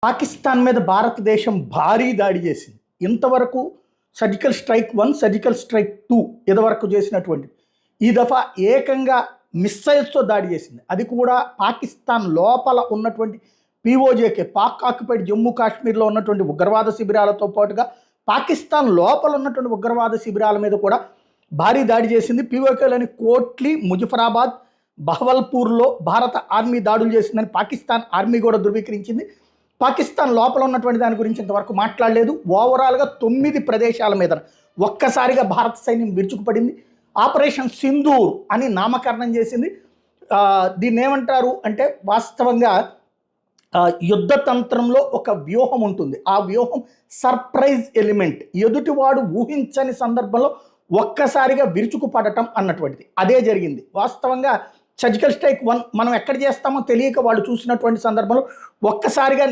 పాకిస్తాన్ మీద భారతదేశం భారీ దాడి చేసింది. ఇంతవరకు సర్జికల్ స్ట్రైక్ 1, సర్జికల్ స్ట్రైక్ 2 ఇదివరకు చేసినటువంటిది. ఈ దఫా ఏకంగా మిస్సైల్స్తో దాడి చేసింది. అది కూడా పాకిస్తాన్ లోపల ఉన్నటువంటి పీఓజేకే, పాక్ ఆక్యుపైడ్ జమ్మూ కాశ్మీర్లో ఉన్నటువంటి ఉగ్రవాద శిబిరాలతో పాటుగా పాకిస్తాన్ లోపల ఉన్నటువంటి ఉగ్రవాద శిబిరాల మీద కూడా భారీ దాడి చేసింది. పీఓకేలోని కోట్లీ, ముజఫరాబాద్, బహవల్పూర్లో భారత ఆర్మీ దాడులు చేసిందని పాకిస్తాన్ ఆర్మీ కూడా ధృవీకరించింది. పాకిస్తాన్ లోపల ఉన్నటువంటి దాని గురించి ఇంతవరకు మాట్లాడలేదు. ఓవరాల్గా 9 ప్రదేశాల మీద ఒక్కసారిగా భారత సైన్యం విరుచుకుపడింది. ఆపరేషన్ సింధూర్ అని నామకరణం చేసింది. దీన్ని ఏమంటారు అంటే వాస్తవంగా యుద్ధ తంత్రంలో ఒక వ్యూహం ఉంటుంది. ఆ వ్యూహం సర్ప్రైజ్ ఎలిమెంట్, ఎదుటివాడు ఊహించని సందర్భంలో ఒక్కసారిగా విరుచుకుపడటం అన్నటువంటిది అదే జరిగింది. వాస్తవంగా సర్జికల్ స్ట్రైక్ 1 మనం ఎక్కడ చేస్తామో తెలియక వాళ్ళు చూసినటువంటి సందర్భంలో ఒక్కసారిగా